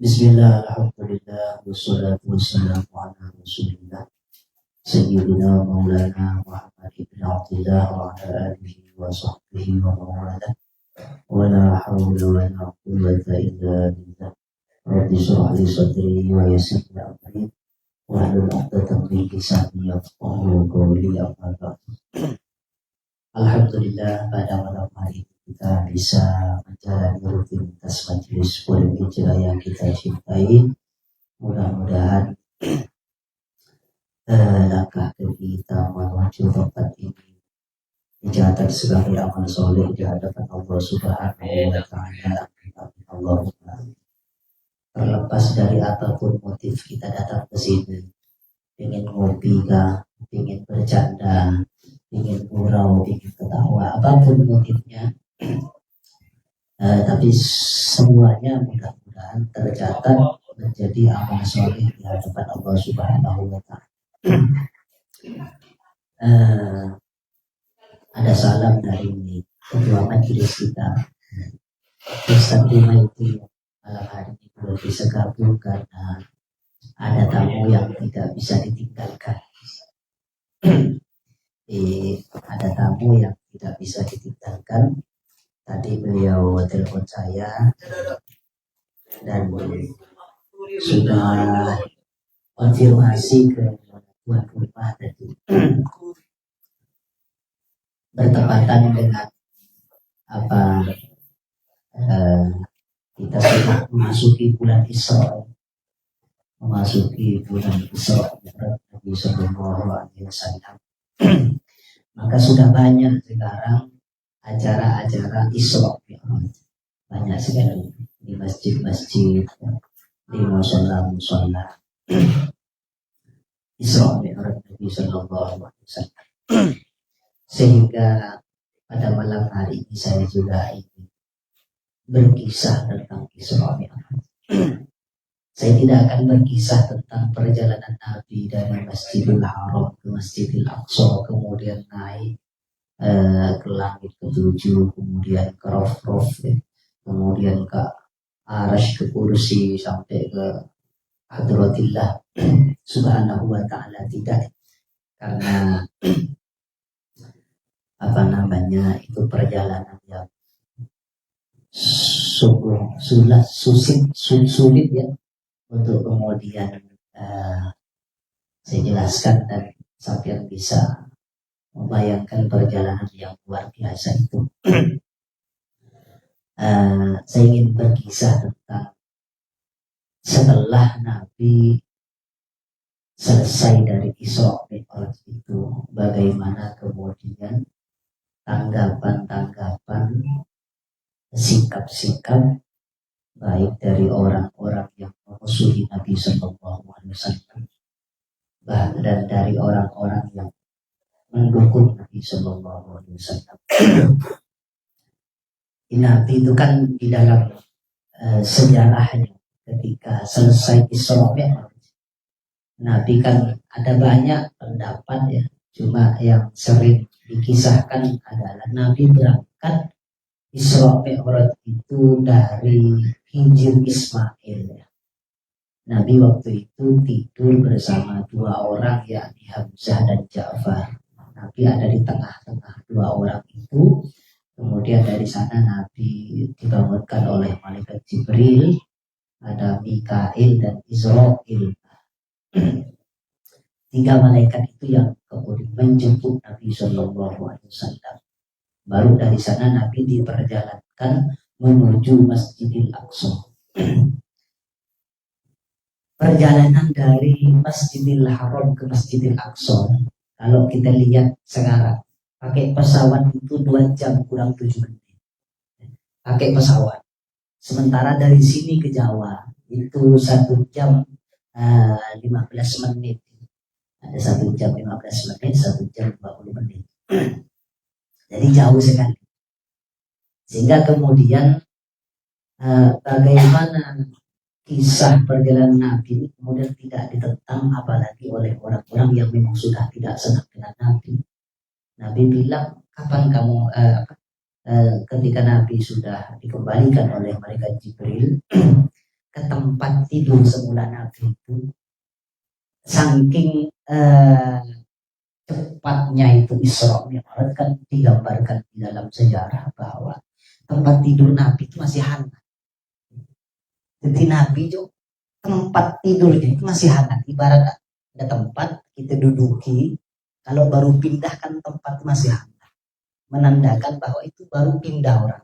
Bismillah, alhamdulillah, wassalatu wassalamu ala rasulillah Sayyidina Maulana Muhammad ibn Abdullah wa ala alihi wa sahbihi wa mawala wa la hawla wa la quwwata illa billah Rabbi shrah li sadri wa yassir li amri wa hlul 'uqdatam min lisani yafqahu qawli amma ba'd. Alhamdulillah, pada malam hari kita bisa menjalani rutinitas majelis Pondok Hijrah yang kita cintai. Mudah-mudahan langkah kita menuju tempat ini dicatat sebagai amal soleh di hadapan Allah Subhanahu wa Ta'ala. Allahumma. Terlepas dari apapun motif kita datang ke sini, ingin ngopi kah, ingin bercanda, ingin gurau, ingin ketawa, apapun motifnya, tapi semuanya mudah-mudahan tercatat menjadi amal soleh di hadapan Allah Subhanahu wa Ta'ala. Ada salam dari ketua majelis kita, Ustaz Lima itu malam hari ini belum bisa gabung karena ada tamu yang tidak bisa ditinggalkan. Ada tamu yang tidak bisa ditinggalkan. Tadi beliau telepon saya dan sudah konfirmasi ke tuan rumah tadi. Bertepatan dengan kita sudah memasuki bulan Isra, Nabi Sallallahu Alaihi Wasallam. Maka sudah banyak sekarang acara-acara Isra, banyak sekali di masjid-masjid, di musola-musola. Isra Mi'raj Nabi Sallallahu Alaihi Wasallam. Sehingga pada malam hari ini saya juga ingin berkisah tentang Isra Mi'raj. Saya tidak akan berkisah tentang perjalanan Nabi dari Masjidil Haram ke Masjidil Aqsa, kemudian naik ke langit ketujuh, kemudian ke Raf-Raf, kemudian ke Arash, ke kursi, sampai ke Hadratillah Subhanahu wa Ta'ala. Tidak, karena itu perjalanan yang sungguh sulit ya untuk kemudian saya jelaskan dan sampai bisa membayangkan perjalanan yang luar biasa itu. Saya ingin berkisah tentang setelah Nabi selesai dari Isra Mi'raj itu, bagaimana kemudian tanggapan-tanggapan, sikap-sikap baik dari orang-orang yang memusuhi Nabi Sallallahu Alaihi Wasallam dan dari orang-orang yang mendukung Nabi Sallallahu Alaihi Wasallam. Nabi itu kan di dalam sejarahnya ketika selesai Isra Mi'raj, Nabi kan ada banyak pendapat ya, cuma yang sering dikisahkan adalah Nabi berangkat Isra Mi'raj itu dari Hijr Ismail ya. Nabi waktu itu tidur bersama dua orang, yakni Hamzah dan Ja'far. Nabi ada di tengah-tengah dua orang itu. Kemudian dari sana Nabi dibangunkan oleh malaikat Jibril, ada Mikail dan Israil. Tiga malaikat itu yang kemudian menjemput Nabi Sallallahu Alaihi Wasallam. Baru dari sana Nabi diperjalankan menuju Masjidil Aqsa. Perjalanan dari Masjidil Haram ke Masjidil Aqsa, kalau kita lihat sekarang, pakai pesawat itu 2 jam kurang 7 menit. Pakai pesawat. Sementara dari sini ke Jawa itu 1 jam 15 menit. Ada 1 jam 15 menit, 1 jam 20 menit. Jadi jauh sekali. Sehingga kemudian bagaimana kisah perjalanan Nabi ini kemudian tidak ditentang, apalagi oleh orang-orang yang memang sudah tidak senang dengan Nabi. Nabi bilang, kapan kamu ketika Nabi sudah dikembalikan oleh malaikat Jibril, ke tempat tidur semula Nabi itu, saking cepatnya itu Isra Mi'raj, kan digambarkan di dalam sejarah bahwa tempat tidur Nabi itu masih hangat. Jadi Nabi itu tempat tidurnya itu masih hangat. Ibarat ada tempat kita duduki, kalau baru pindah kan tempat masih hangat, menandakan bahwa itu baru pindah orang.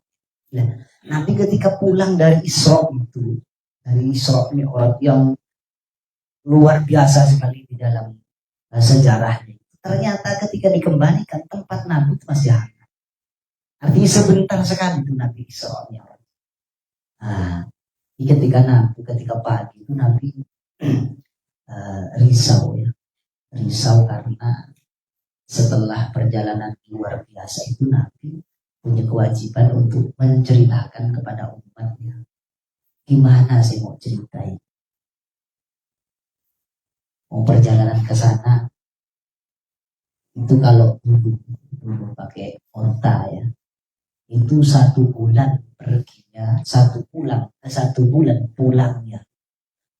Nah, Nabi ketika pulang dari Isra itu, dari Isra Mi'raj yang luar biasa sekali di dalam sejarahnya, ternyata ketika dikembalikan tempat Nabi itu masih hangat. Artinya sebentar sekali itu Nabi Isra Mi'raj. Nah, ketika pagi itu Nabi risau ya, risau karena setelah perjalanan luar biasa itu Nabi punya kewajiban untuk menceritakan kepada umatnya. Gimana sih mau ceritain? Mau perjalanan ke sana itu kalau dulu pakai onta ya, itu 1 bulan perginya, 1 bulan pulangnya.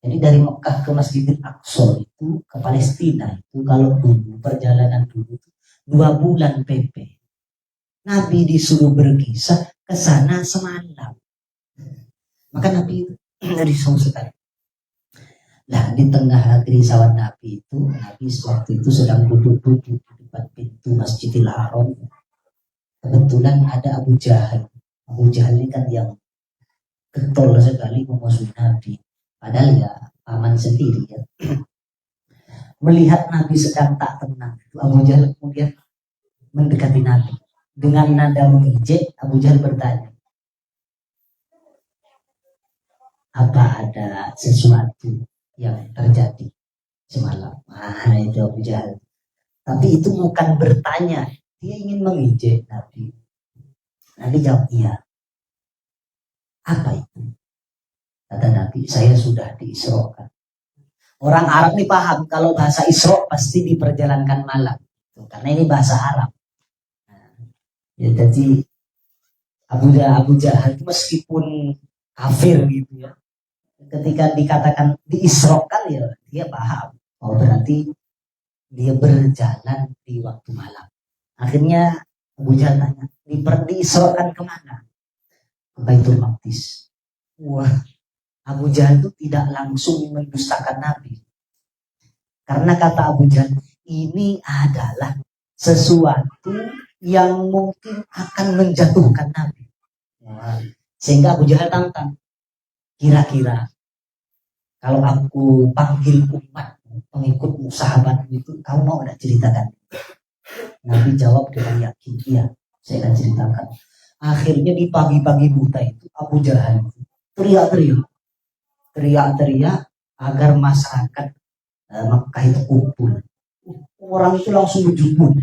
Jadi dari Mekah ke Masjidil Aqsa itu ke Palestina itu kalau dulu perjalanan dulu 2 bulan PP. Nabi disuruh berkisah ke sana semalam. Maka Nabi risau sekali. Nah, di tengah kerisauan Nabi itu, Nabi waktu itu sedang duduk-duduk di depan pintu Masjidil Haram. Kebetulan ada Abu Jahal. Abu Jahal ini kan yang getol sekali memusuhi Nabi. Padahal ya paman sendiri ya. Melihat Nabi sedang tak tenang, Abu Jahal kemudian mendekati Nabi. Dengan nada mengejek, Abu Jahal bertanya, apa ada sesuatu yang terjadi semalam? Itu Abu Jahal. Tapi itu bukan bertanya, dia ingin mengejek Nabi. Nabi jawab, iya. Apa itu? Kata Nabi, saya sudah diisrokan. Orang Arab ini paham, kalau bahasa Isra pasti diperjalankan malam. Karena ini bahasa Arab. Ya, jadi Abu Jahal itu meskipun kafir gitu ya, ketika dikatakan diisrokan ya dia paham. Oh berarti dia berjalan di waktu malam. Akhirnya Abu Jahal tanya, diisrokan kemana? Ke Baitul Maqdis. Wah, Abu Jahal itu tidak langsung mendustakan Nabi. Karena kata Abu Jahal, ini adalah sesuatu yang mungkin akan menjatuhkan Nabi. Sehingga Abu Jahal tantang, kira-kira kalau aku panggil umat pengikutmu, sahabatmu itu, kamu mau tidak ceritakan? Nabi jawab dengan yakin, iya, saya akan ceritakan. Akhirnya di pagi-pagi buta itu Abu Jahal teriak-teriak agar masyarakat Mekah itu kumpul. Orang itu langsung berjubel.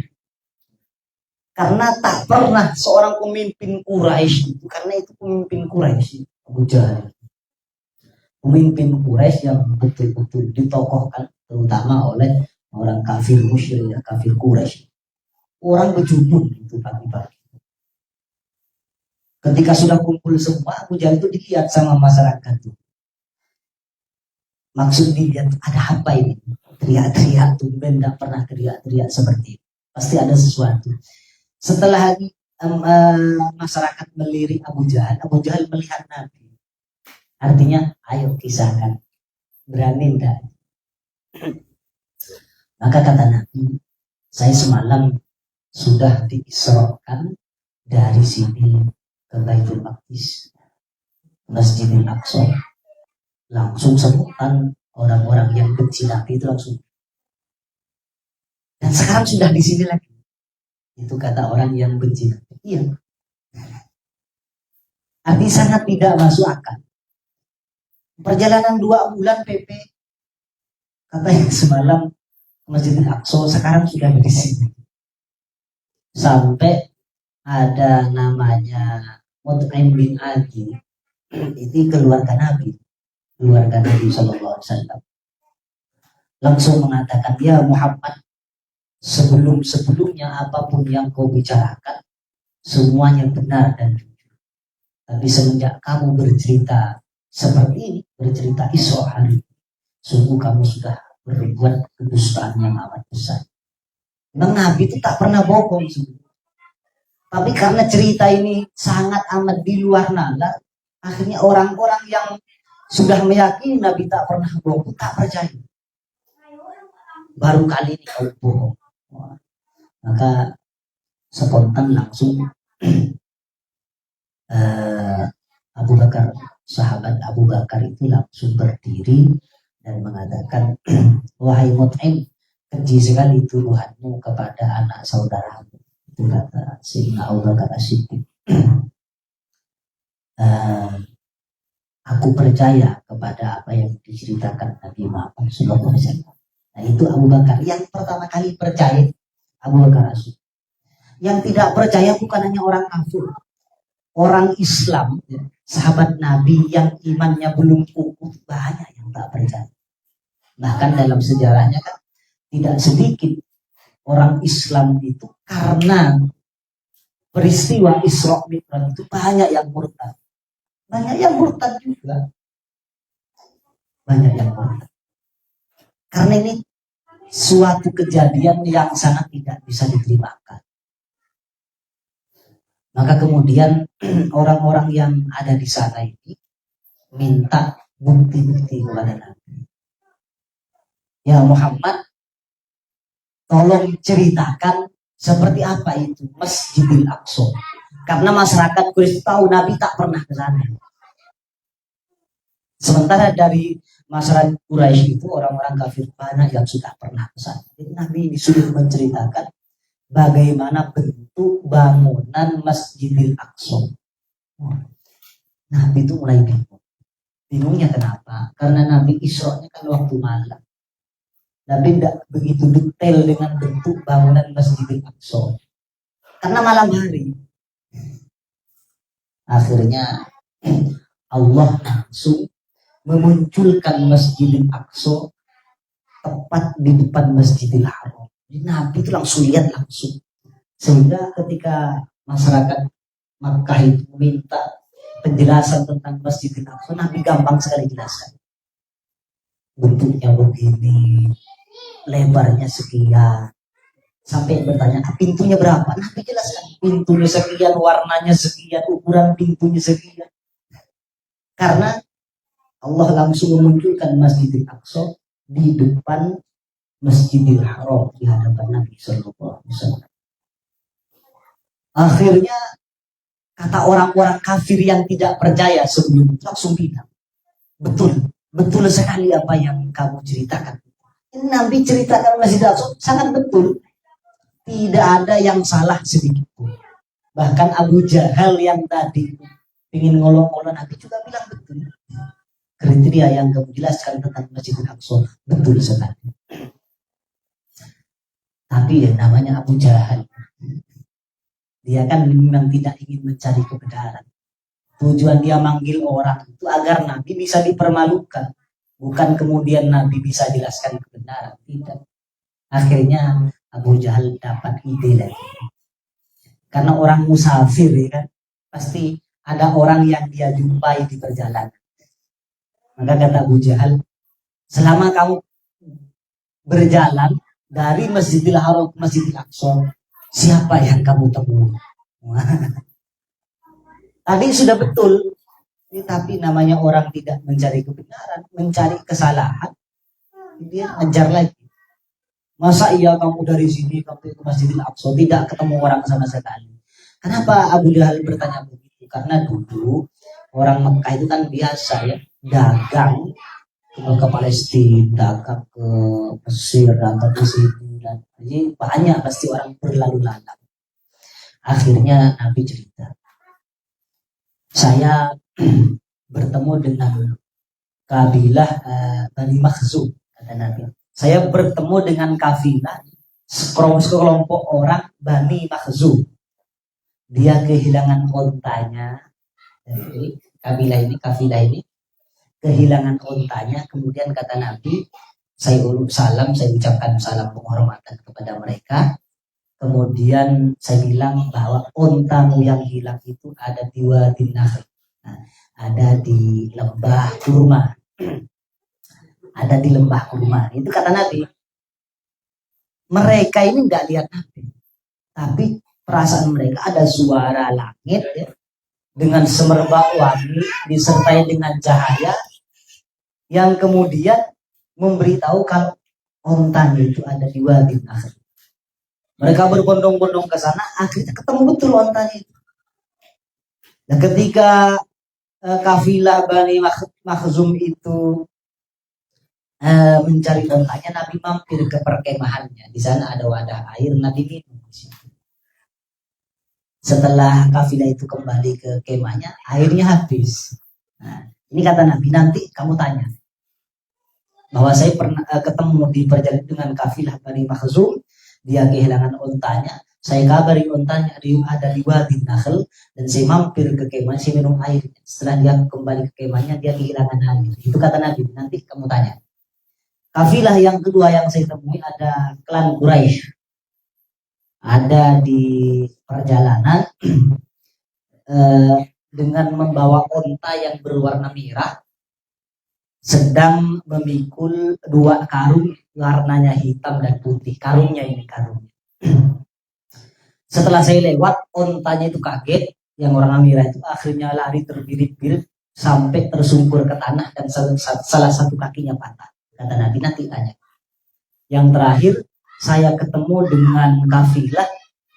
Karena tak pernah seorang pemimpin Quraisy itu, karena itu pemimpin Quraisy, Abu Jahal. Pemimpin Quraisy yang betul-betul ditokohkan terutama oleh orang kafir musyrik, kafir Quraisy. Orang berjubel itu pagi-pagi. Ketika sudah kumpul semua, Abu Jahal itu dilihat sama masyarakat itu. Maksud dilihat, ada apa ini? Teriak-teriak, tumben tidak pernah teriak-teriak seperti itu. Pasti ada sesuatu. Setelah masyarakat melirik Abu Jahal melihat Nabi. Artinya, ayo kisahkan. Berani enggak? Maka kata Nabi, saya semalam sudah diisrokan dari sini ke Baitul Maqdis, Masjidil Aqsa. Langsung sebutan orang-orang yang benci Nabi itu langsung. Dan sekarang sudah di sini lagi. Itu kata orang yang benci Nabi. Iya. Artinya sangat tidak masuk akal. Perjalanan 2 bulan PP, katanya semalam Masjidil Aqsa, sekarang sudah di sini. Sampai ada namanya Mut'im bin Adi, itu keluarga Nabi Sallallahu Alaihi Wasallam, langsung mengatakan, ya Muhammad, sebelumnya apapun yang kau bicarakan semuanya benar dan jujur. Tapi semenjak kamu bercerita seperti ini bercerita Isra hari ini. Sungguh kamu sudah berbuat kedustaan yang amat besar. Memang Nabi itu tak pernah bohong sebenarnya. Tapi karena cerita ini sangat amat di luar nalar, akhirnya orang-orang yang sudah meyakini Nabi tak pernah bohong tak percaya. Baru kali ini kau bohong. Maka spontan langsung Abu Bakar, sahabat Abu Bakar itu langsung berdiri dan mengatakan, wahai Mut'im, keji sekali tuduhanmu kepada anak saudaramu. Itu kata Sayyidina Abu Bakar As-Siddiq. Aku percaya kepada apa yang diceritakan Nabi Muhammad SAW. Nah itu Abu Bakar yang pertama kali percaya, Abu Bakar As-Siddiq. Yang tidak percaya bukan hanya orang kafir, orang Islam, sahabat Nabi yang imannya belum kukuh banyak yang tak percaya. Bahkan dalam sejarahnya kan tidak sedikit orang Islam itu karena peristiwa Isra Mi'raj itu banyak yang murtad. Banyak yang murtad juga. Banyak yang murtad. Karena ini suatu kejadian yang sangat tidak bisa diterimakan. Maka kemudian orang-orang yang ada di sana ini minta bukti-bukti kepada Nabi. Ya Muhammad, tolong ceritakan seperti apa itu Masjidil Aqsa. Karena masyarakat Quraisy tahu Nabi tak pernah ke sana. Sementara dari masyarakat Quraisy itu orang-orang kafir banyak yang sudah pernah ke sana. Jadi Nabi ini sudah menceritakan bagaimana bentuk bangunan Masjidil Aqsa. Nabi itu mulai bingung. Bingungnya kenapa? Karena Nabi Isra-nya kan waktu malam. Nabi tidak begitu detail dengan bentuk bangunan Masjidil Aqsa. Karena malam hari. Akhirnya Allah langsung memunculkan Masjidil Aqsa tepat di depan Masjidil Haram. Nabi itu langsung lihat langsung. Sehingga ketika masyarakat Makkah itu minta penjelasan tentang Masjidil Aqsa, Nabi gampang sekali jelaskan. Bentuknya begini, lebarnya sekian. Sampai bertanya, pintunya berapa? Nabi jelaskan, pintunya sekian, warnanya sekian, ukuran pintunya sekian. Karena Allah langsung memunculkan Masjidil Aqsa di depan Masjidil Haram di hadapan Nabi Sallallahu Alaihi Wasallam. Akhirnya kata orang-orang kafir yang tidak percaya sebelum itu langsung bilang, betul sekali apa yang kamu ceritakan. Ini Nabi ceritakan Masjidil Aqsa sangat betul, tidak ada yang salah sedikit pun. Bahkan Abu Jahal yang tadi ingin ngolong-ngolong Nabi juga bilang betul. Kriteria yang kamu jelaskan tentang Masjidil Aqsa betul sekali. Tapi ya namanya Abu Jahal. Dia kan memang tidak ingin mencari kebenaran. Tujuan dia manggil orang itu agar Nabi bisa dipermalukan. Bukan kemudian Nabi bisa jelaskan kebenaran. Tidak. Akhirnya Abu Jahal dapat ide lagi. Karena orang musafir ya kan. Pasti ada orang yang dia jumpai di perjalanan. Maka kata Abu Jahal, selama kamu berjalan dari Masjidil Haram ke Masjidil Aqsa, siapa yang kamu temui? Tadi sudah betul, tapi namanya orang tidak mencari kebenaran, mencari kesalahan, dia ngejar lagi. Masa iya kamu dari sini sampai ke Masjidil Aqsa tidak ketemu orang sama sekali? Kenapa Abu Jahal bertanya begitu? Karena dulu orang Mekah itu kan biasa ya, dagang ke Palestina, dagang ke Mesir, dagang ke sini, dan jadi banyak pasti orang berlalu lalang. Akhirnya Nabi cerita, saya bertemu dengan kabilah Bani Makhzum, kata Nabi. Saya bertemu dengan kafilah sekelompok orang Bani Makhzum. Dia kehilangan ontanya. Jadi kafilah ini kehilangan ontanya. Kemudian kata Nabi, saya ucapkan salam penghormatan kepada mereka. Kemudian saya bilang bahwa ontamu yang hilang itu ada di Wadi Nahl. Nah, ada di lembah kurma. Ada di lembah kurma. Itu kata Nabi. Mereka ini nggak lihat Nabi, tapi perasaan mereka ada suara langit ya, dengan semerbak wangi disertai dengan cahaya yang kemudian memberitahu kalau ontanya itu ada di wadi akhir. Mereka berbondong-bondong ke sana, akhirnya ketemu betul ontanya itu. Dan ketika kafilah Bani Makhzum itu mencari ontanya, Nabi mampir ke perkemahannya. Di sana ada wadah air, Nabi minum. Setelah kafilah itu kembali ke kemahnya, airnya habis. Nah, ini kata Nabi, nanti kamu tanya bahwa saya pernah ketemu di perjalanan dengan kafilah Bani Makhzum, dia kehilangan ontanya. Saya kabari ontanya ada di Wadi Nakhl, dan saya mampir ke kemah, saya minum air. Setelah dia kembali ke kemahnya, dia kehilangan air. Itu kata Nabi, nanti kamu tanya. Kafilah yang kedua yang saya temui ada klan Quraisy. Ada di perjalanan dengan membawa onta yang berwarna merah, sedang memikul 2 karung warnanya hitam dan putih. Karungnya. Setelah saya lewat, ontanya itu kaget, yang warna merah itu akhirnya lari terbirit-birit sampai tersungkur ke tanah dan salah satu kakinya patah. Kata Nabi, nanti tanya. Yang terakhir, saya ketemu dengan kafilah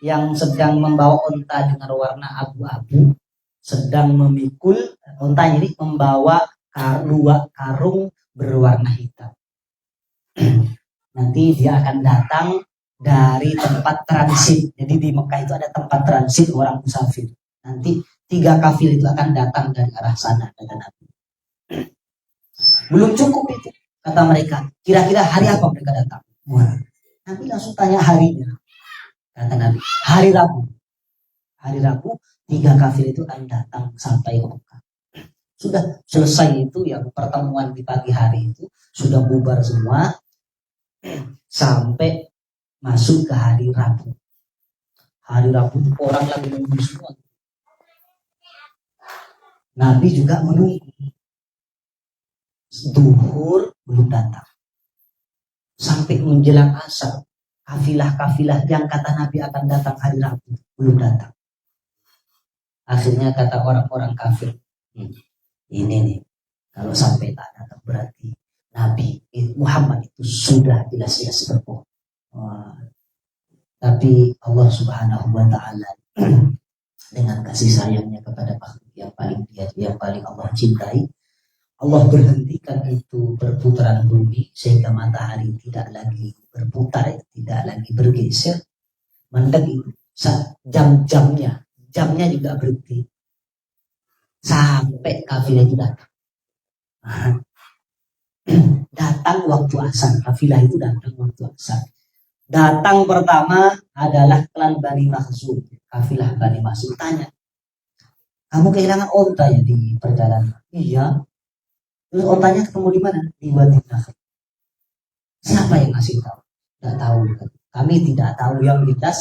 yang sedang membawa onta dengan warna abu-abu, sedang memikul ontanya ini membawa 2 karung berwarna hitam. Nanti dia akan datang dari tempat transit. Jadi di Mekah itu ada tempat transit orang musafir. Nanti 3 kafil itu akan datang dari arah sana, kata Nabi. Belum cukup itu, kata mereka. Kira-kira hari apa mereka datang? Wah, Nabi langsung tanya harinya. Kata Nabi, hari Rabu. Hari Rabu 3 kafil itu akan datang sampai ke Mekah. Sudah selesai itu, yang pertemuan di pagi hari itu sudah bubar semua sampai masuk ke hari Rabu. Hari Rabu orang lagi menunggu semua. Nabi juga menunggu. Duhur belum datang. Sampai menjelang asar, kafilah-kafilah yang kata Nabi akan datang hari Rabu belum datang. Akhirnya kata orang-orang kafir, ini nih, kalau sampai tak datang berarti Nabi Muhammad itu sudah jelas-jelas berbohong. Tapi Allah Subhanahu wa Ta'ala dengan kasih sayangnya kepada makhluk yang paling Allah cintai, Allah berhentikan itu perputaran bumi sehingga matahari tidak lagi berputar, tidak lagi bergeser. Mendek itu jamnya juga berhenti sampai kafilah itu datang. Datang waktu asar, kafilah itu datang waktu asar. Datang pertama adalah klan Bani Makhzum, kafilah Bani Makhzum. Tanya, kamu kehilangan onta ya di perjalanan? Iya. Terus ontanya ketemu di mana? Di Wadi Nakhl. Siapa yang ngasih tahu? Tidak tahu. Kami tidak tahu. Yang jelas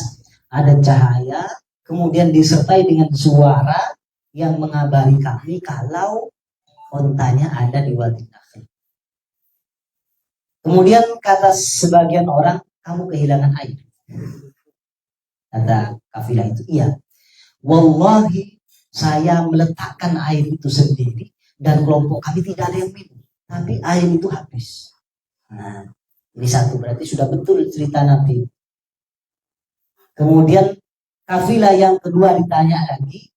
ada cahaya, kemudian disertai dengan suara yang mengabari kami kalau ontanya ada di Wadi Nakhl. Kemudian kata sebagian orang, kamu kehilangan air. Kata kafilah itu, iya. Wallahi, saya meletakkan air itu sendiri dan kelompok kami tidak ada yang minum, tapi air itu habis. Nah, ini satu, berarti sudah betul cerita Nabi. Kemudian kafilah yang kedua ditanya lagi,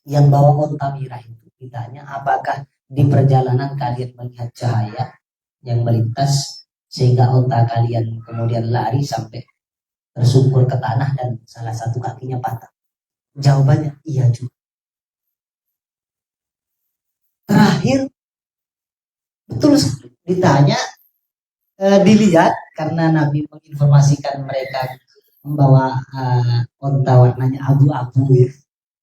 yang bawa onta merah itu ditanya, apakah di perjalanan kalian melihat cahaya yang melintas sehingga onta kalian kemudian lari sampai tersungkur ke tanah dan salah satu kakinya patah? Jawabannya iya juga. Terakhir, betul ditanya, dilihat karena Nabi menginformasikan mereka membawa onta warnanya abu-abu ya,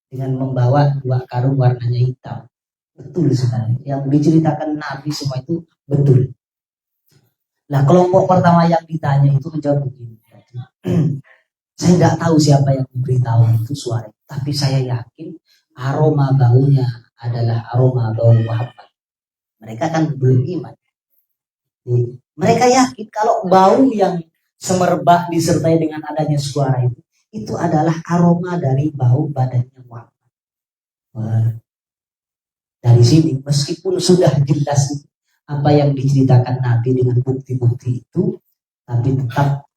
dengan membawa 2 karung warnanya hitam. Betul sekali. Yang diceritakan Nabi semua itu betul. Nah, kelompok pertama yang ditanya itu menjawab begini. Saya nggak tahu siapa yang memberitahu itu suara, tapi saya yakin aroma baunya adalah aroma bau Muhammad, mereka kan belum iman. Mereka yakin kalau bau yang semerbak disertai dengan adanya suara itu adalah aroma dari bau badannya Muhammad. Dari sini meskipun sudah jelas apa yang diceritakan Nabi dengan bukti-bukti itu, tapi tetap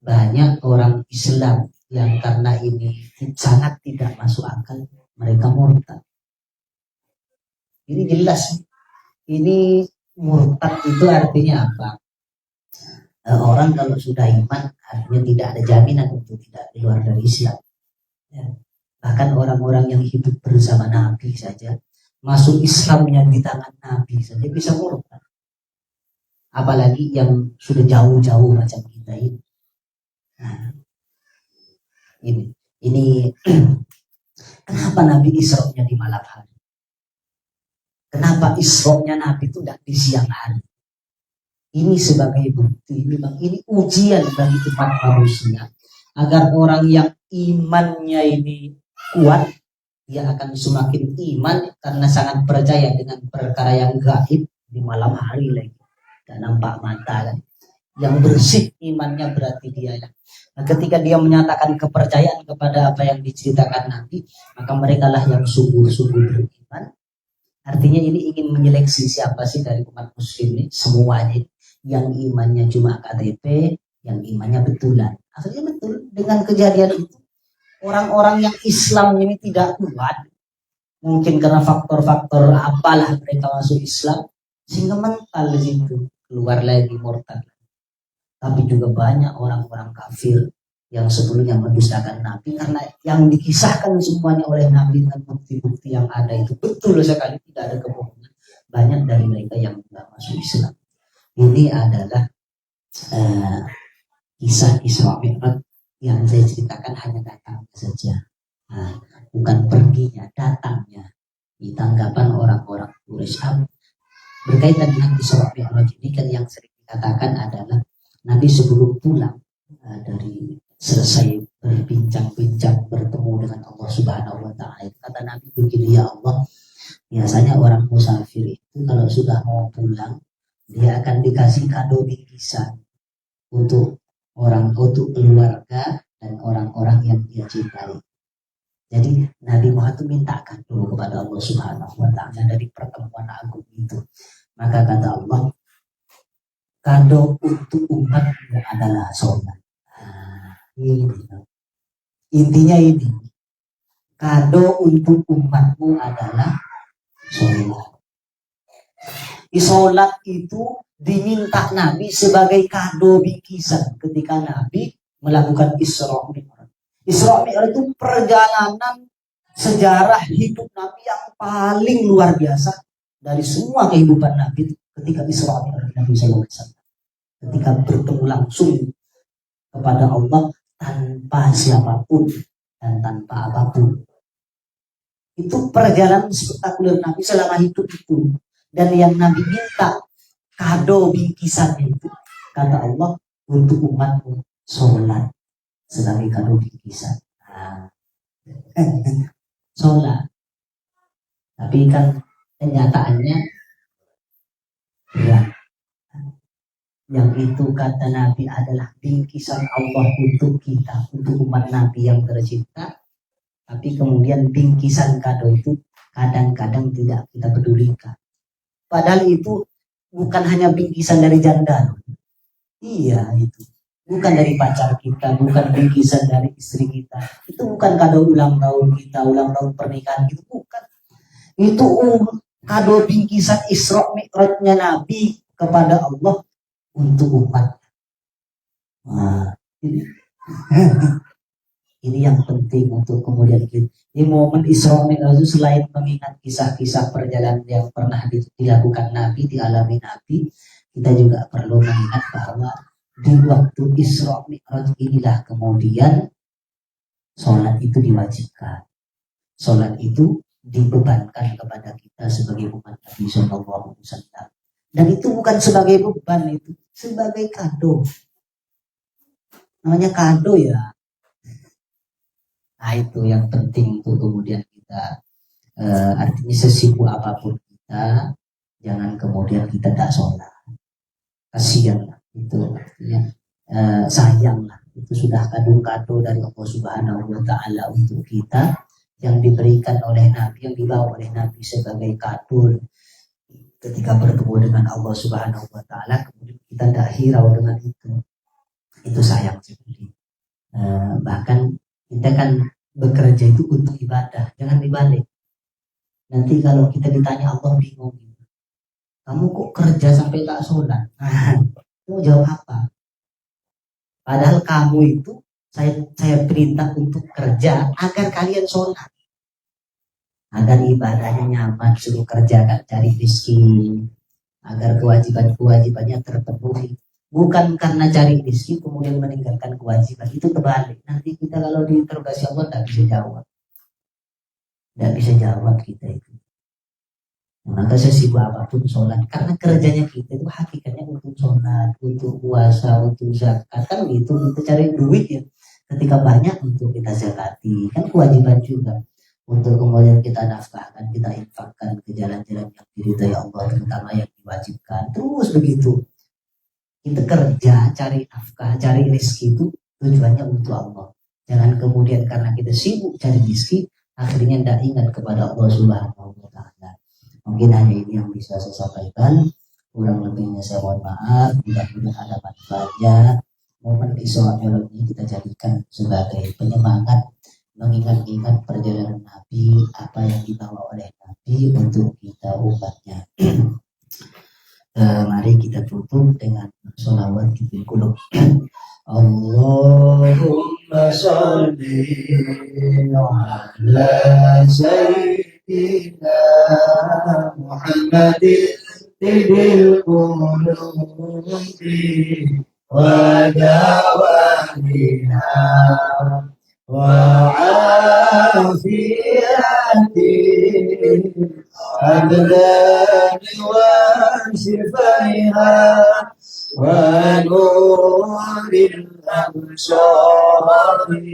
banyak orang Islam yang karena ini sangat tidak masuk akal, mereka murtad. Ini jelas. Ini murtad itu artinya apa? Orang kalau sudah iman artinya tidak ada jaminan untuk tidak keluar dari Islam. Ya. Bahkan orang-orang yang hidup bersama Nabi saja, masuk Islamnya di tangan Nabi saja bisa murtad. Apalagi yang sudah jauh-jauh macam kita ini. Nah, ini kenapa Nabi Isra-nya di malam hari? Kenapa Isra-nya Nabi itu tidak di siang hari? Ini sebagai bukti, memang ini ujian bagi umat manusia. Agar orang yang imannya ini kuat, dia akan semakin iman karena sangat percaya dengan perkara yang gaib di malam hari lagi. Dan nampak mata kan. Yang bersih imannya berarti dia. Nah, ketika dia menyatakan kepercayaan kepada apa yang diceritakan Nabi, maka mereka lah yang sungguh-sungguh beriman. Artinya ini ingin menyeleksi siapa sih dari umat muslim ini, semuanya. Yang imannya cuma KTP, yang imannya betulan. Akhirnya betul, dengan kejadian itu, orang-orang yang Islam ini tidak kuat, mungkin karena faktor-faktor apalah mereka masuk Islam, sehingga mental di situ, keluar lagi murtad. Tapi juga banyak orang-orang kafir yang sebelumnya mendustakan Nabi, karena yang dikisahkan semuanya oleh Nabi dengan bukti-bukti yang ada itu betul sekali, tidak ada kebohongan. Banyak dari mereka yang tidak masuk Islam. Ini adalah kisah Isra Mi'raj yang saya ceritakan hanya datangnya saja, bukan perginya, datangnya. Di tanggapan orang-orang Quraisy berkaitan dengan Isra Mi'raj ini kan yang sering dikatakan adalah Nabi sebelum pulang dari selesai berbincang-bincang bertemu dengan Allah Subhanahu wa Ta'ala, kata Nabi begini, ya Allah, biasanya orang musafir itu kalau sudah mau pulang dia akan dikasih kado bingkisan untuk keluarga dan orang-orang yang dia cintai. Jadi Nabi Muhammad itu minta kado kepada Allah Subhanahu wa Ta'ala dari pertemuan agung itu. Maka kata Allah, kado untuk umatmu adalah sholat. Ini intinya, ini kado untuk umatmu adalah sholat. Sholat itu diminta Nabi sebagai kado bingkisan ketika Nabi melakukan Isra Mi'raj. Isra Mi'raj itu perjalanan sejarah hidup Nabi yang paling luar biasa dari semua kehidupan Nabi ketika Isra Mi'raj Nabi SAW. Ketika bertemu langsung kepada Allah tanpa siapapun dan tanpa apapun. Itu perjalanan spektakuler Nabi selama hidup itu. Dan yang Nabi minta kado bingkisannya itu, kata Allah, untuk umatmu sholat sebagai kado bingkisan. Sholat. Tapi kan kenyataannya ya, yang itu kata Nabi adalah bingkisan Allah untuk kita, untuk umat Nabi yang tercinta. Tapi kemudian bingkisan kado itu kadang-kadang tidak kita pedulikan. Padahal itu bukan hanya bingkisan dari janda. Iya, itu. Bukan dari pacar kita, bukan bingkisan dari istri kita. Itu bukan kado ulang tahun kita, ulang tahun pernikahan itu bukan. Itu kado bingkisan Isra Mi'rajnya Nabi kepada Allah untuk umat. Nah, ini yang penting untuk kemudian di momen Isra Mi'raj itu, selain mengingat kisah-kisah perjalanan yang pernah dilakukan Nabi, dialami Nabi, kita juga perlu mengingat bahwa di waktu Isra Mi'raj inilah kemudian sholat itu diwajibkan. Sholat itu dibebankan kepada kita sebagai umat Nabi SAW. Dan itu bukan sebagai beban, itu sebagai kado. Namanya kado ya. Nah itu yang penting untuk kemudian kita Artinya sesibuk apapun kita, jangan kemudian kita tak sholat. Kasihan lah, itu artinya sayang lah. Itu sudah kado-kado dari Allah Subhanahu wa Ta'ala untuk kita, yang diberikan oleh Nabi, yang dibawa oleh Nabi sebagai kado ketika bertemu dengan Allah Subhanahu wa Ta'ala, kemudian kita tidak hirau dengan itu sayang sekali. Bahkan kita kan bekerja itu untuk ibadah, jangan dibalik. Nanti kalau kita ditanya Allah bingung, kamu kok kerja sampai tak sholat? Kamu jawab apa? Padahal kamu itu saya perintah untuk kerja agar kalian sholat, agar ibadahnya nyaman, suruh kerjakan, cari rezeki, agar kewajiban-kewajibannya terpenuhi. Bukan karena cari rezeki kemudian meninggalkan kewajiban, itu kebalik. Nanti kita kalau diinterogasi Allah tidak bisa jawab kita itu. Maka sesibuk apapun sholat, karena kerjanya kita itu hakikatnya untuk sholat, untuk puasa, untuk zakat, kan gitu. Kita cari duit ya, ketika banyak untuk kita zakati, kan kewajiban juga. Untuk kemudian kita nafkahkan, kita infakkan ke jalan-jalan yang diridhai Allah, terutama yang diwajibkan. Terus begitu. Kita kerja, cari nafkah, cari rezeki itu tujuannya untuk Allah. Jangan kemudian karena kita sibuk cari rezeki, akhirnya tidak ingat kepada Allah Subhanahu wa Ta'ala. Mungkin hanya ini yang bisa saya sampaikan. Kurang lebihnya saya mohon maaf. Mudah-mudahan ada manfaatnya. Momen Isra Mi'raj ini kita jadikan sebagai penyemangat, mengingat-ingat perjalanan Nabi, apa yang dibawa oleh Nabi untuk kita umatnya. Mari kita tutup dengan sholawat Fil Qulub. Allahumma sholli ala sayyidina Muhammadin Fil Qulubi wa dawamiha wa afiyati abdani wa shifaiha wa nuril absari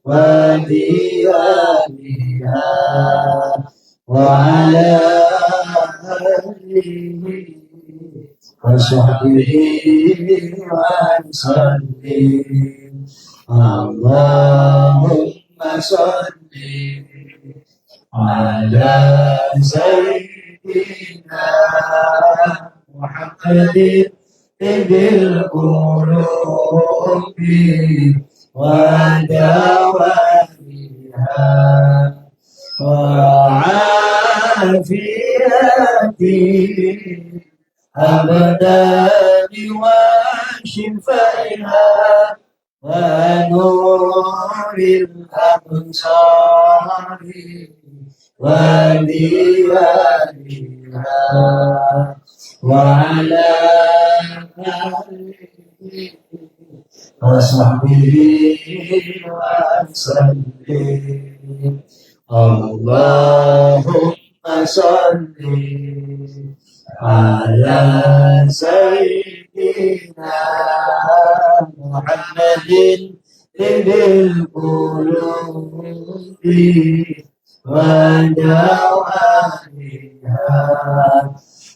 wa diyaniha wa ala alihi wa sahbihi wa sallim. Allahumma salli ala sayyidina Muhammadin Fil Qulubi wa dawamiha wa afiyati abdani wa shifaiha wa nuril absari wa diyaniha wa ala alihi wa sahbihi wa sallim. Allahumma salli ala sayyidina Muhammadin Fil Qulubi wa dawamiha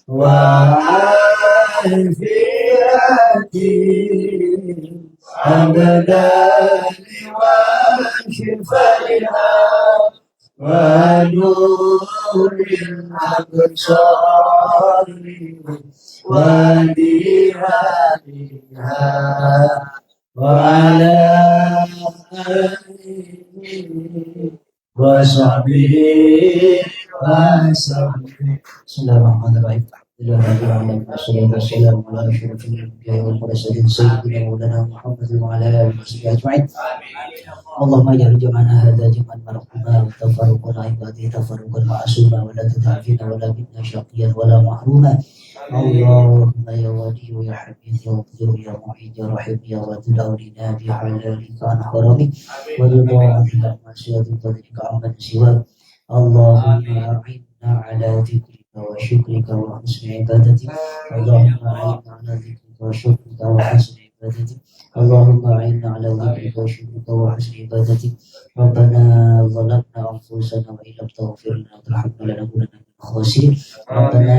wa afiyati abdani wa shifaiha wa nuril absari wa diyaniha wa ala alihi wa sahbihi wa sallim. Bismillahirrahmanirrahim. Wassalamu ala asyrafil anbiya'i wal mursalin sayyidina maulana Muhammadin wa ala alihi washabbihi ajma'in. Allahumma ij'al jam'ana hadza jam'an marhuma wa tafarruqana ibadihi tafarruqan ma'suma wa la tad'afina wa la minna syaqiyyan wa la mahruma. Allahumma ya wali ya hamid ya wadud ya mu'id ya rahim ya wadud awlina bi halalika an harami wa ridha masyadu tadrika amman siwa. Allahumma a'inna ala dhikrika wa syukrika wa husni ibadatik. Allahumma a'inna ala dhikrika wa syukrika wa husni ibadatik. Allahumma a'inna ala dhikrika wa syukrika wa husni ibadatik. ربنا ظلمنا أنفسنا وإن لم تغفر لنا وترحمنا لنكونن من الخاسرين ربنا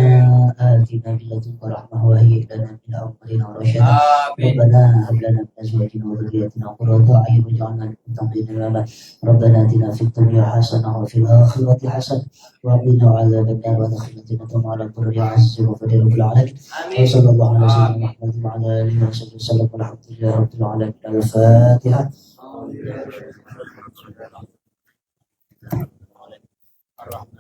آتنا من لدنك رحمة وهيئ لنا من أمرنا رشدا ربنا هب لنا من أزواجنا وذرياتنا قرة أعين واجعلنا للمتقين إماما ربنا آتنا في الدنيا حسنة وفي الآخرة حسنة وقنا عذاب النار وادخلنا الجنة مع الأبرار يا عز وجل رب العالمين وصلى الله على سيدنا محمد وعلى آله وصحبه وسلم والحمد لله رب العالمين الفاتحة الرحمن